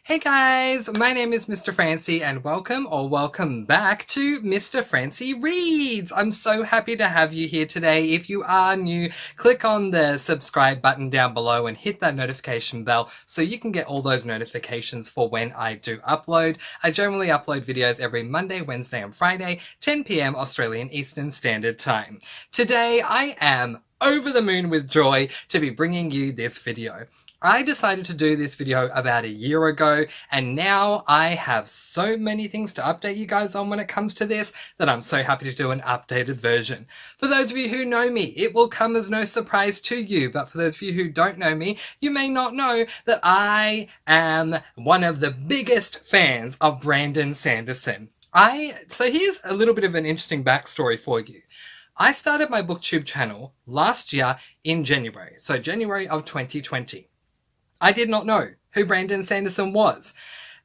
Hey guys, my name is Mr. Francy and welcome back to Mr. Francy Reads. I'm so happy to have you here today. If you are new, click on the subscribe button down below and hit that notification bell so you can get all those notifications for when I do upload. I generally upload videos every Monday, Wednesday and Friday, 10 PM Australian Eastern Standard Time. Today I am over the moon with joy to be bringing you this video. I decided to do this video about a year ago, and now I have so many things to update you guys on when it comes to this that I'm so happy to do an updated version. For those of you who know me, it will come as no surprise to you, but for those of you who don't know me, you may not know that I am one of the biggest fans of Brandon Sanderson. So here's a little bit of an interesting backstory for you. I started my booktube channel last year in January, so January of 2020. I did not know who Brandon Sanderson was.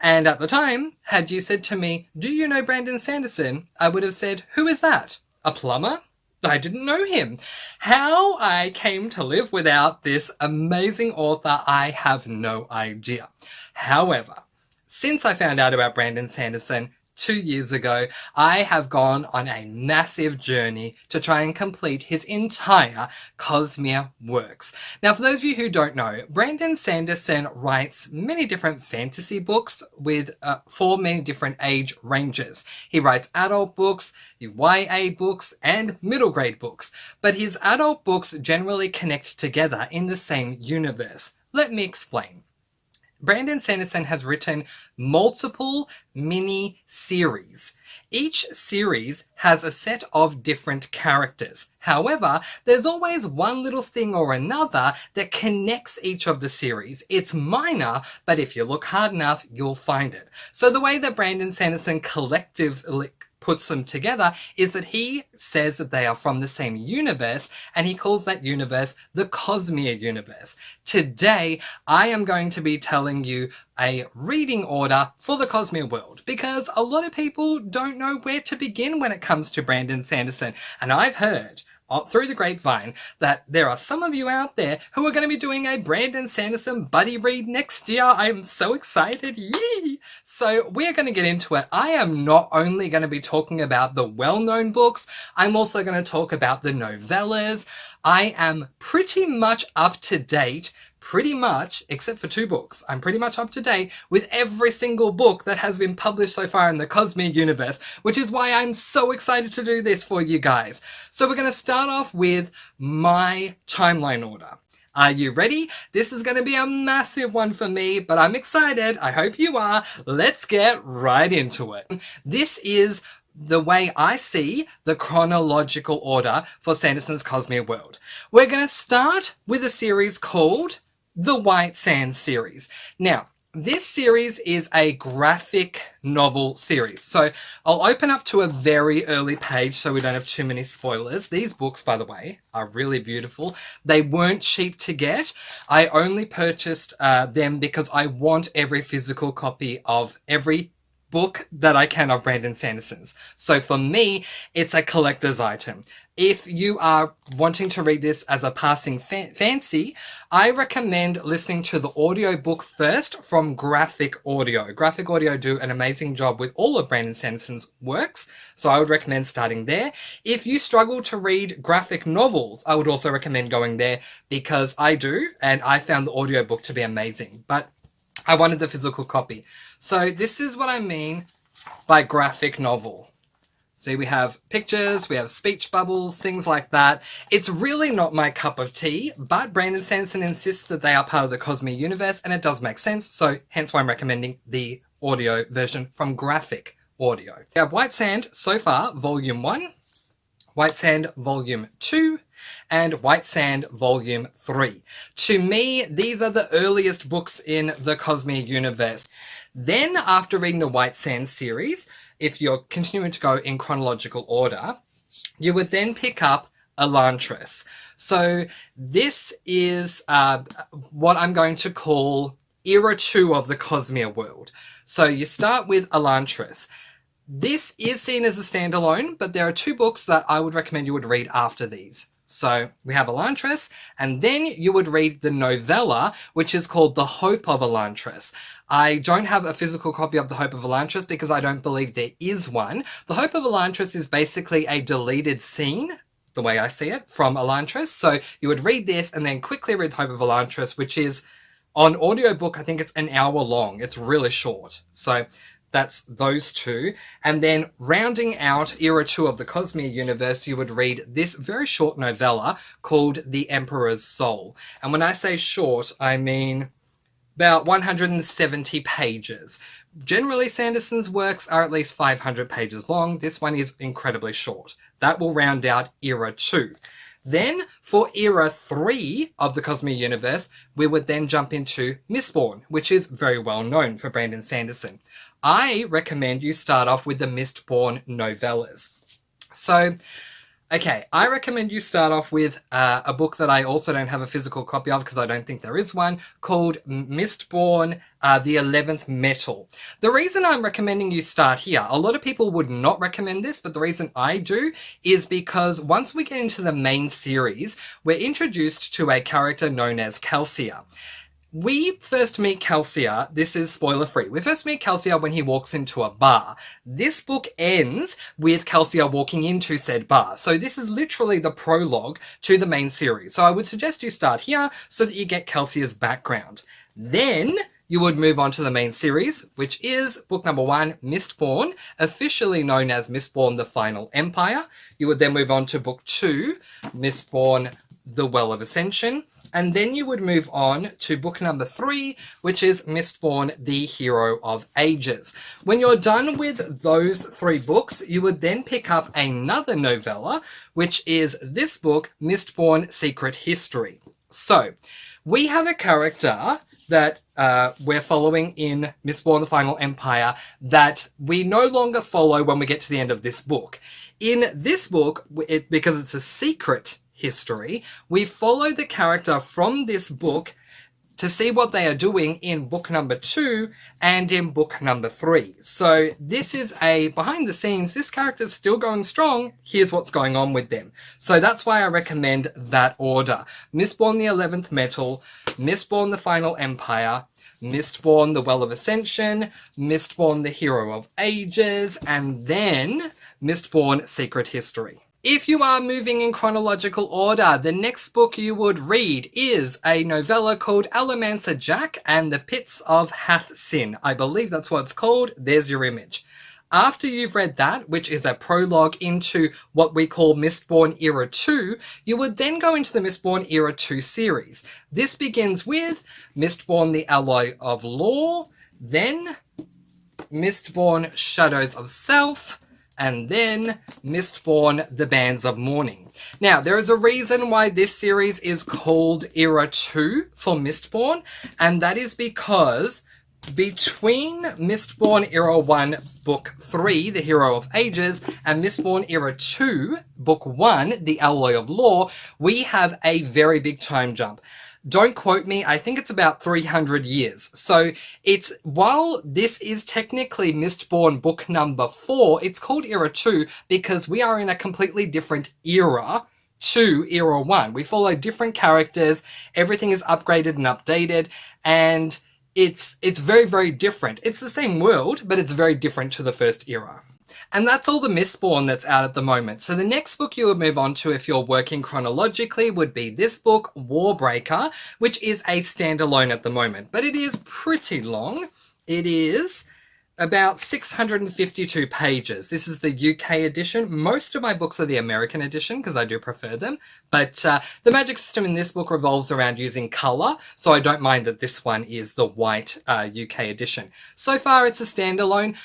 And at the time, had you said to me, "Do you know Brandon Sanderson?" I would have said, "Who is that? A plumber?" I didn't know him. How I came to live without this amazing author, I have no idea. However, since I found out about Brandon Sanderson 2 years ago, I have gone on a massive journey to try and complete his entire Cosmere works. Now, for those of you who don't know, Brandon Sanderson writes many different fantasy books with for many different age ranges. He writes adult books, YA books, and middle grade books, but his adult books generally connect together in the same universe. Let me explain. Brandon Sanderson has written multiple mini-series. Each series has a set of different characters. However, there's always one little thing or another that connects each of the series. It's minor, but if you look hard enough, you'll find it. So the way that Brandon Sanderson collectively puts them together is that he says that they are from the same universe, and he calls that universe the Cosmere universe. Today, I am going to be telling you a reading order for the Cosmere world, because a lot of people don't know where to begin when it comes to Brandon Sanderson, and I've heard through the grapevine that there are some of you out there who are going to be doing a Brandon Sanderson buddy read next year. I'm so excited. Yee! So we're going to get into it. I am not only going to be talking about the well-known books, I'm also going to talk about the novellas. I am pretty much up to date, except for 2 books. I'm pretty much up to date with every single book that has been published so far in the Cosmere universe, which is why I'm so excited to do this for you guys. So we're going to start off with my timeline order. Are you ready? This is going to be a massive one for me, but I'm excited. I hope you are. Let's get right into it. This is the way I see the chronological order for Sanderson's Cosmere world. We're going to start with a series called the White Sands series. Now, this series is a graphic novel series. So I'll open up to a very early page so we don't have too many spoilers. These books, by the way, are really beautiful. They weren't cheap to get. I only purchased them because I want every physical copy of every book that I can of Brandon Sanderson's. So for me, it's a collector's item. If you are wanting to read this as a passing fancy, I recommend listening to the audiobook first from Graphic Audio. Graphic Audio do an amazing job with all of Brandon Sanderson's works, so I would recommend starting there. If you struggle to read graphic novels, I would also recommend going there because I do, and I found the audiobook to be amazing, but I wanted the physical copy. So this is what I mean by graphic novel. See, we have pictures, we have speech bubbles, things like that. It's really not my cup of tea, but Brandon Sanderson insists that they are part of the Cosmere universe, and it does make sense, so hence why I'm recommending the audio version from Graphic Audio. We have White Sand so far, Volume 1, White Sand Volume 2, and White Sand Volume 3. To me, these are the earliest books in the Cosmere universe. Then, after reading the White Sand series, if you're continuing to go in chronological order, you would then pick up Elantris. So this is what I'm going to call Era 2 of the Cosmere world. So you start with Elantris. This is seen as a standalone, but there are 2 books that I would recommend you would read after these. So we have Elantris, and then you would read the novella, which is called The Hope of Elantris. I don't have a physical copy of The Hope of Elantris because I don't believe there is one. The Hope of Elantris is basically a deleted scene, the way I see it, from Elantris. So you would read this and then quickly read The Hope of Elantris, which is on audiobook, I think it's an hour long. It's really short. So that's those two. And then rounding out Era 2 of the Cosmere universe, you would read this very short novella called The Emperor's Soul. And when I say short, I mean about 170 pages. Generally, Sanderson's works are at least 500 pages long. This one is incredibly short. That will round out Era 2. Then, for Era 3 of the Cosmere universe, we would then jump into Mistborn, which is very well known for Brandon Sanderson. I recommend you start off with the Mistborn novellas. So, okay, I recommend you start off with a book that I also don't have a physical copy of because I don't think there is one, called Mistborn, The 11th Metal. The reason I'm recommending you start here, a lot of people would not recommend this, but the reason I do is because once we get into the main series, we're introduced to a character known as Calcia. We first meet Calcia, this is spoiler free, we first meet Calcia when he walks into a bar. This book ends with Calcia walking into said bar. So this is literally the prologue to the main series. So I would suggest you start here so that you get Calcia's background. Then you would move on to the main series, which is book number 1, Mistborn, officially known as Mistborn the Final Empire. You would then move on to book 2, Mistborn the Well of Ascension. And then you would move on to book number 3, which is Mistborn, the Hero of Ages. When you're done with those 3 books, you would then pick up another novella, which is this book, Mistborn, Secret History. So, we have a character that we're following in Mistborn, the Final Empire that we no longer follow when we get to the end of this book. In this book, because it's a secret history, we follow the character from this book to see what they are doing in book number 2 and in book number 3. So this is a behind the scenes, this character's still going strong, here's what's going on with them. So that's why I recommend that order. Mistborn the 11th Metal, Mistborn the Final Empire, Mistborn the Well of Ascension, Mistborn the Hero of Ages, and then Mistborn Secret History. If you are moving in chronological order, the next book you would read is a novella called Allomancer Jack and the Pits of Hath-Sin. I believe that's what it's called. There's your image. After you've read that, which is a prologue into what we call Mistborn Era 2, you would then go into the Mistborn Era 2 series. This begins with Mistborn the Alloy of Law, then Mistborn Shadows of Self, and then Mistborn, The Bands of Mourning. Now, there is a reason why this series is called Era 2 for Mistborn, and that is because between Mistborn Era 1, Book 3, The Hero of Ages, and Mistborn Era 2, Book 1, The Alloy of Law, we have a very big time jump. Don't quote me, I think it's about 300 years. So while this is technically Mistborn book number 4, it's called Era 2 because we are in a completely different era to Era 1. We follow different characters, everything is upgraded and updated, and it's very, very different. It's the same world, but it's very different to the first era. And that's all the Mistborn that's out at the moment. So the next book you would move on to if you're working chronologically would be this book, Warbreaker, which is a standalone at the moment. But it is pretty long. It is about 652 pages. This is the UK edition. Most of my books are the American edition because I do prefer them. But the magic system in this book revolves around using colour, so I don't mind that this one is the white UK edition. So far it's a standalone.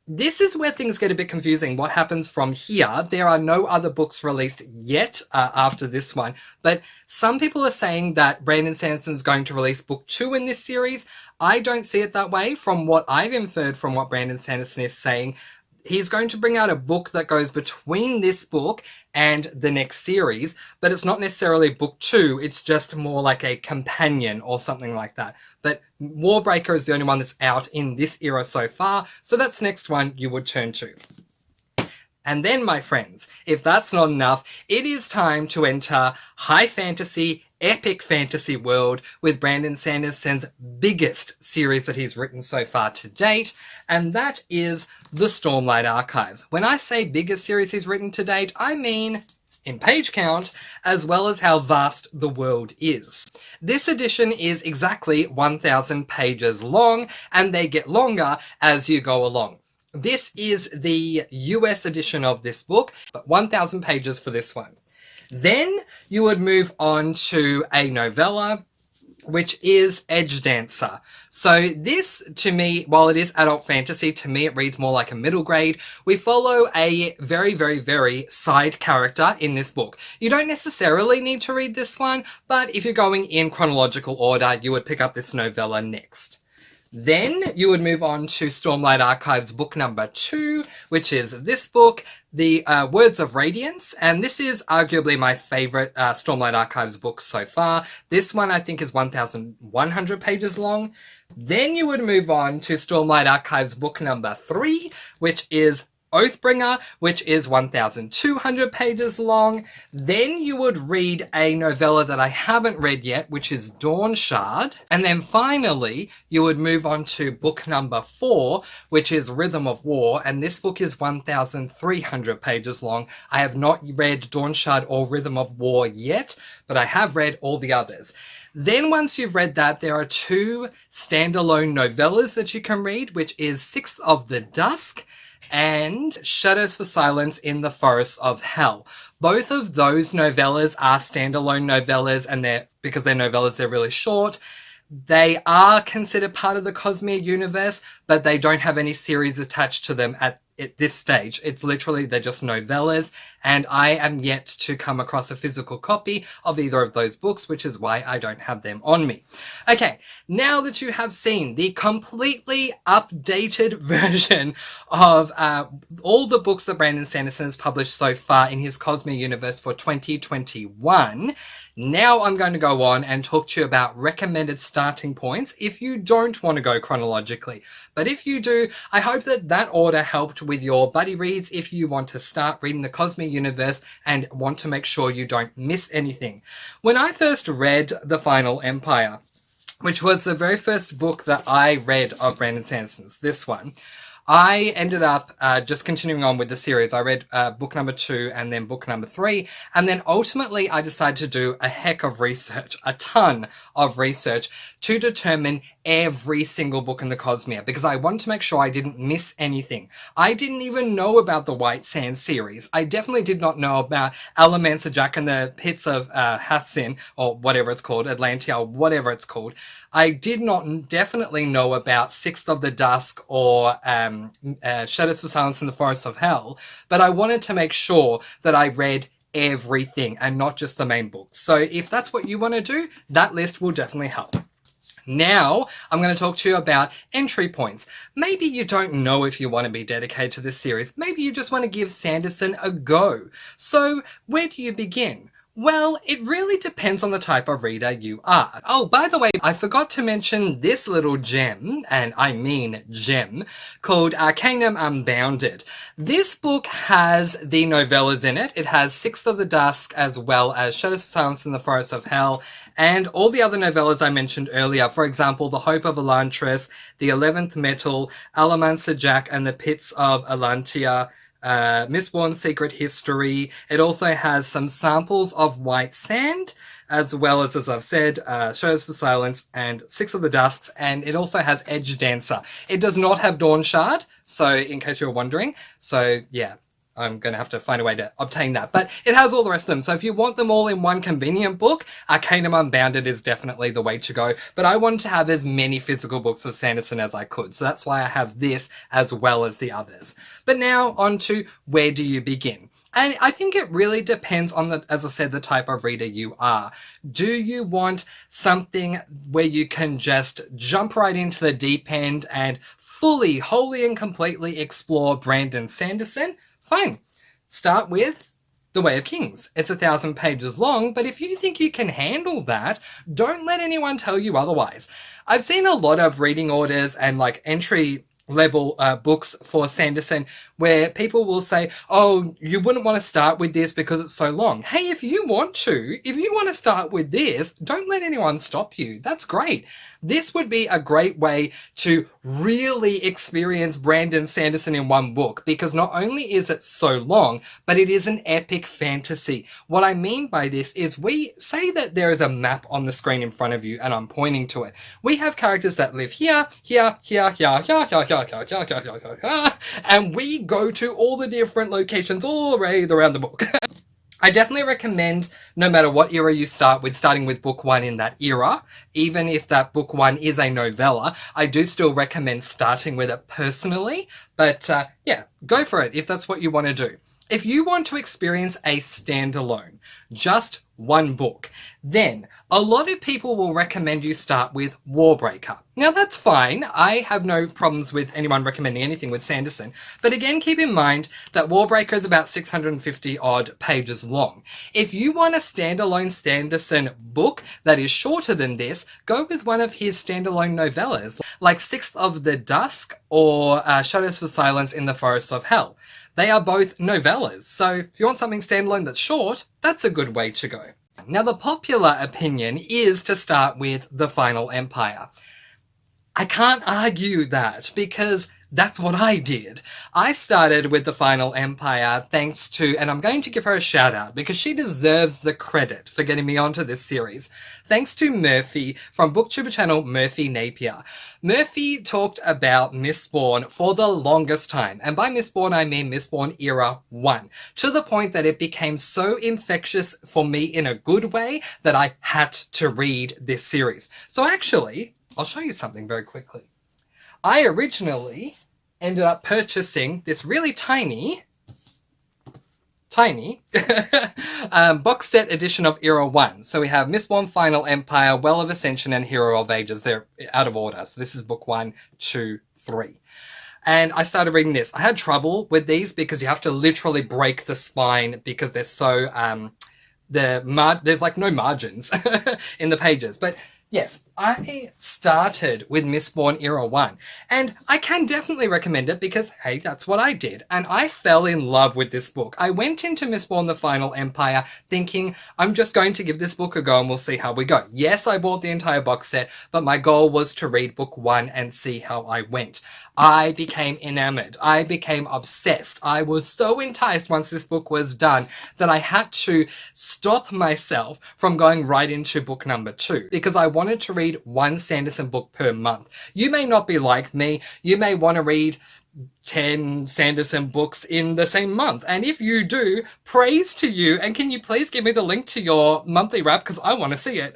This is where things get a bit confusing. What happens from here? There are no other books released yet after this one, but some people are saying that Brandon Sanderson's going to release book 2 in this series. I don't see it that way. From what I've inferred from what Brandon Sanderson is saying, he's going to bring out a book that goes between this book and the next series, but it's not necessarily book 2, it's just more like a companion or something like that. But Warbreaker is the only one that's out in this era so far, so that's the next one you would turn to. And then, my friends, if that's not enough, it is time to enter high fantasy, epic fantasy world with Brandon Sanderson's biggest series that he's written so far to date, and that is the Stormlight Archives. When I say biggest series he's written to date, I mean in page count, as well as how vast the world is. This edition is exactly 1,000 pages long, and they get longer as you go along. This is the US edition of this book, but 1,000 pages for this one. Then you would move on to a novella, which is Edge Dancer. So this, to me, while it is adult fantasy, to me it reads more like a middle grade. We follow a very, very, very side character in this book. You don't necessarily need to read this one, but if you're going in chronological order, you would pick up this novella next. Then you would move on to Stormlight Archives book number 2, which is this book, The Words of Radiance, and this is arguably my favourite Stormlight Archives book so far. This one I think is 1,100 pages long. Then you would move on to Stormlight Archives book number 3, which is Oathbringer, which is 1,200 pages long. Then you would read a novella that I haven't read yet, which is Dawnshard. And then finally, you would move on to book number 4, which is Rhythm of War. And this book is 1,300 pages long. I have not read Dawnshard or Rhythm of War yet, but I have read all the others. Then once you've read that, there are 2 standalone novellas that you can read, which is Sixth of the Dusk and Shadows for Silence in the Forests of Hell. Both of those novellas are standalone novellas, and because they're novellas, they're really short. They are considered part of the Cosmere universe, but they don't have any series attached to them at this stage. It's literally, they're just novellas, and I am yet to come across a physical copy of either of those books, which is why I don't have them on me. Okay, now that you have seen the completely updated version of all the books that Brandon Sanderson has published so far in his Cosmere universe for 2021, now I'm going to go on and talk to you about recommended starting points if you don't want to go chronologically. But if you do, I hope that that order helped with your buddy reads if you want to start reading the Cosmere universe and want to make sure you don't miss anything. When I first read The Final Empire, which was the very first book that I read of Brandon Sanderson's, this one, I ended up just continuing on with the series. I read book number 2 and then book number 3. And then ultimately I decided to do a heck of research, a ton of research to determine every single book in the Cosmere because I wanted to make sure I didn't miss anything. I didn't even know about the White Sand series. I definitely did not know about Alamancer Jack and the Pits of Hathsin, or whatever it's called, Atlantia, or whatever it's called. I did not definitely know about Sixth of the Dusk or Shadows for Silence in the Forests of Hell, but I wanted to make sure that I read everything and not just the main books. So if that's what you want to do, that list will definitely help. Now, I'm going to talk to you about entry points. Maybe you don't know if you want to be dedicated to this series. Maybe you just want to give Sanderson a go. So, where do you begin? Well, it really depends on the type of reader you are. Oh, by the way, I forgot to mention this little gem, and I mean gem, called Arcanum Unbounded. This book has the novellas in it. It has Sixth of the Dusk as well as Shadows of Silence in the Forests of Hell, and all the other novellas I mentioned earlier. For example, The Hope of Elantris, The 11th Metal, Alamancer Jack and the Pits of Atlantia, Mistborn's Secret History. It also has some samples of White Sand, as well as I've said, Shadows for Silence and Six of the Dusks, and it also has Edge Dancer. It does not have Dawnshard, so in case you're wondering. So yeah, I'm going to have to find a way to obtain that. But it has all the rest of them. So if you want them all in one convenient book, Arcanum Unbounded is definitely the way to go. But I wanted to have as many physical books of Sanderson as I could. So that's why I have this as well as the others. But now on to where do you begin? And I think it really depends on, as I said, the type of reader you are. Do you want something where you can just jump right into the deep end and fully, wholly and completely explore Brandon Sanderson? Fine. Start with The Way of Kings. It's 1,000 pages long, but if you think you can handle that, don't let anyone tell you otherwise. I've seen a lot of reading orders and like entry level books for Sanderson where people will say, oh, you wouldn't want to start with this because it's so long. Hey, if you want to start with this, don't let anyone stop you. That's great. This would be a great way to really experience Brandon Sanderson in one book, because not only is it so long, but it is an epic fantasy. What I mean by this is, we say that there is a map on the screen in front of you and I'm pointing to it. We have characters that live here, here, here, here, here, here, here, here, here, here, here, here, and we go to all the different locations all around the book. I definitely recommend, no matter what era you start with, starting with book one in that era. Even if that book one is a novella, I do still recommend starting with it personally. But yeah, go for it if that's what you want to do. If you want to experience a standalone, just one book, then a lot of people will recommend you start with Warbreaker. Now that's fine. I have no problems with anyone recommending anything with Sanderson. But again, keep in mind that Warbreaker is about 650 odd pages long. If you want a standalone Sanderson book that is shorter than this, go with one of his standalone novellas, like Sixth of the Dusk or Shadows for Silence in the Forests of Hell. They are both novellas, so if you want something standalone that's short, that's a good way to go. Now, the popular opinion is to start with The Final Empire. I can't argue that, because that's what I did. I started with The Final Empire thanks to, and I'm going to give her a shout out because she deserves the credit for getting me onto this series, thanks to Murphy from booktube channel Murphy Napier. Murphy talked about Mistborn for the longest time, and by Mistborn I mean Mistborn Era 1, to the point that it became so infectious for me in a good way that I had to read this series. So actually, I'll show you something very quickly. I originally ended up purchasing this really tiny box set edition of Era 1. So we have Mistborn, Final Empire, Well of Ascension, and Hero of Ages. They're out of order. So this is book 1, 2, 3. And I started reading this. I had trouble with these because you have to literally break the spine because they're so, there's like no margins in the pages. But yes, I started with Mistborn Era 1, and I can definitely recommend it because, hey, that's what I did, and I fell in love with this book. I went into Mistborn The Final Empire thinking, I'm just going to give this book a go and we'll see how we go. Yes, I bought the entire box set, but my goal was to read book 1 and see how I went. I became enamored. I became obsessed. I was so enticed once this book was done that I had to stop myself from going right into book number 2 because I wanted to read one Sanderson book per month. You may not be like me. You may want to read 10 Sanderson books in the same month. And if you do, praise to you. And can you please give me the link to your monthly wrap because I want to see it.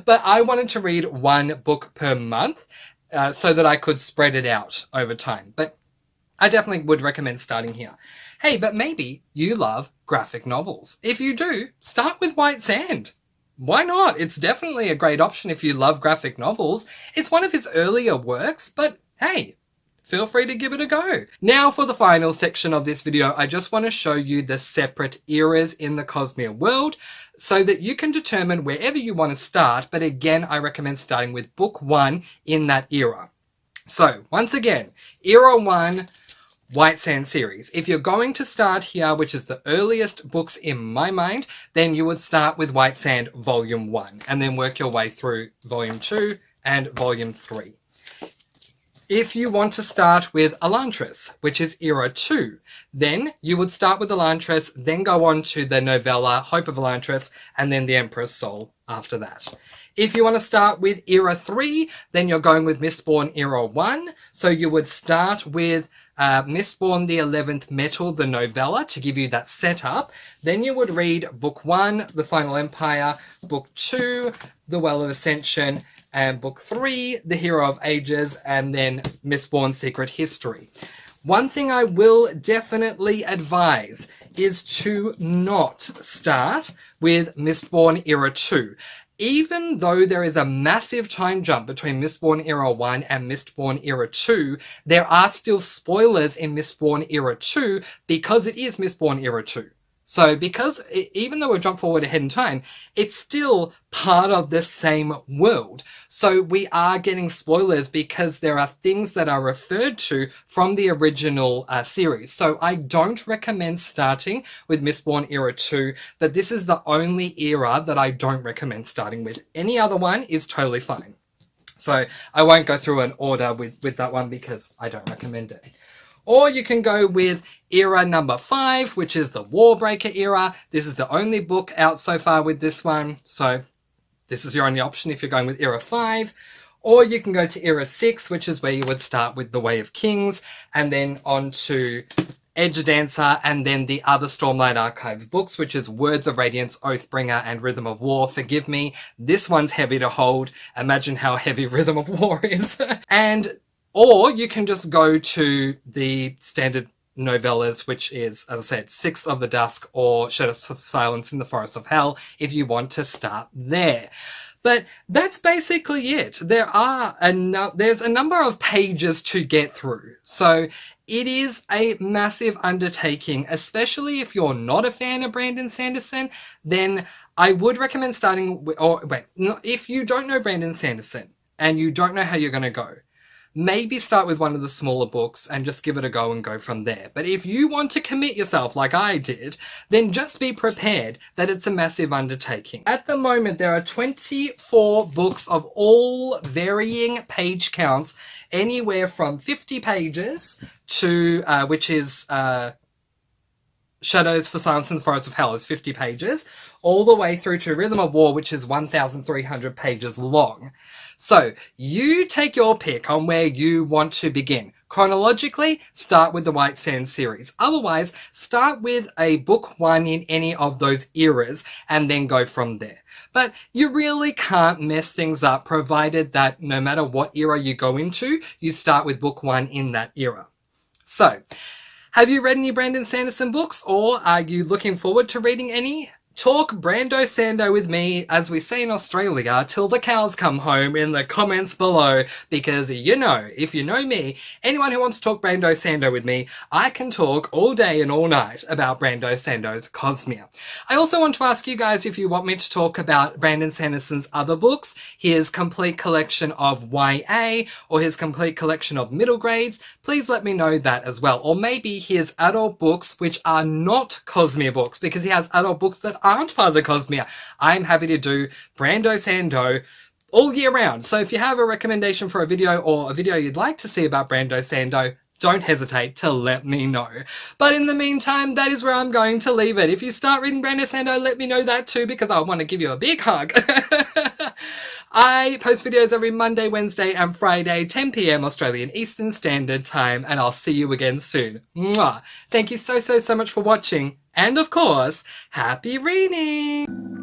But I wanted to read one book per month. So that I could spread it out over time. But I definitely would recommend starting here. Hey, but maybe you love graphic novels. If you do, start with White Sand. Why not? It's definitely a great option if you love graphic novels. It's one of his earlier works, but hey, feel free to give it a go. Now for the final section of this video, I just want to show you the separate eras in the Cosmere world so that you can determine wherever you want to start. But again, I recommend starting with book 1 in that era. So once again, Era 1, White Sand series. If you're going to start here, which is the earliest books in my mind, then you would start with White Sand Volume 1 and then work your way through Volume 2 and Volume 3. If you want to start with Elantris, which is Era 2, then you would start with Elantris, then go on to the novella Hope of Elantris, and then The Emperor's Soul after that. If you want to start with Era 3, then you're going with Mistborn Era 1, so you would start with Mistborn the 11th Metal, the novella, to give you that setup. Then you would read Book 1, The Final Empire, Book 2, The Well of Ascension, and Book 3, The Hero of Ages, and then Mistborn's Secret History. One thing I will definitely advise is to not start with Mistborn Era 2. Even though there is a massive time jump between Mistborn Era 1 and Mistborn Era 2, there are still spoilers in Mistborn Era 2 because it is Mistborn Era 2. So because even though we've jumped forward ahead in time, it's still part of the same world. So we are getting spoilers because there are things that are referred to from the original series. So I don't recommend starting with Mistborn Era 2, but this is the only era that I don't recommend starting with. Any other one is totally fine. So I won't go through an order with that one because I don't recommend it. Or you can go with era number 5, which is the Warbreaker era. This is the only book out so far with this one. So this is your only option if you're going with era 5. Or you can go to era 6, which is where you would start with the Way of Kings, and then on to Edge Dancer, and then the other Stormlight Archive books, which is Words of Radiance, Oathbringer, and Rhythm of War. Forgive me, this one's heavy to hold. Imagine how heavy Rhythm of War is. Or you can just go to the standard novellas, which is, as I said, Sixth of the Dusk or Shadows of Silence in the Forest of Hell, if you want to start there. But that's basically it. There's a number of pages to get through. So it is a massive undertaking, especially if you're not a fan of Brandon Sanderson, then I would recommend starting with, if you don't know Brandon Sanderson and you don't know how you're going to go, maybe start with one of the smaller books and just give it a go and go from there. But if you want to commit yourself like I did, then just be prepared that it's a massive undertaking. At the moment, there are 24 books of all varying page counts, anywhere from 50 pages to, which is Shadows for Silence in the Forest of Hell is 50 pages, all the way through to Rhythm of War, which is 1,300 pages long. So you take your pick on where you want to begin. Chronologically, start with the White Sands series. Otherwise, start with a book 1 in any of those eras and then go from there. But you really can't mess things up, provided that no matter what era you go into, you start with book 1 in that era. So, have you read any Brandon Sanderson books, or are you looking forward to reading any? Talk Brando Sando with me, as we say in Australia, till the cows come home in the comments below, because you know, if you know me, anyone who wants to talk Brando Sando with me, I can talk all day and all night about Brando Sando's Cosmere. I also want to ask you guys if you want me to talk about Brandon Sanderson's other books, his complete collection of YA, or his complete collection of middle grades, please let me know that as well. Or maybe his adult books, which are not Cosmere books, because he has adult books that aren't part of the Cosmere. I'm happy to do Brando Sando all year round. So if you have a recommendation for a video or a video you'd like to see about Brando Sando, don't hesitate to let me know. But in the meantime, that is where I'm going to leave it. If you start reading Brando Sando, let me know that too, because I want to give you a big hug. I post videos every Monday, Wednesday and Friday, 10 PM Australian Eastern Standard Time, and I'll see you again soon. Mwah. Thank you so much for watching. And of course, happy reading!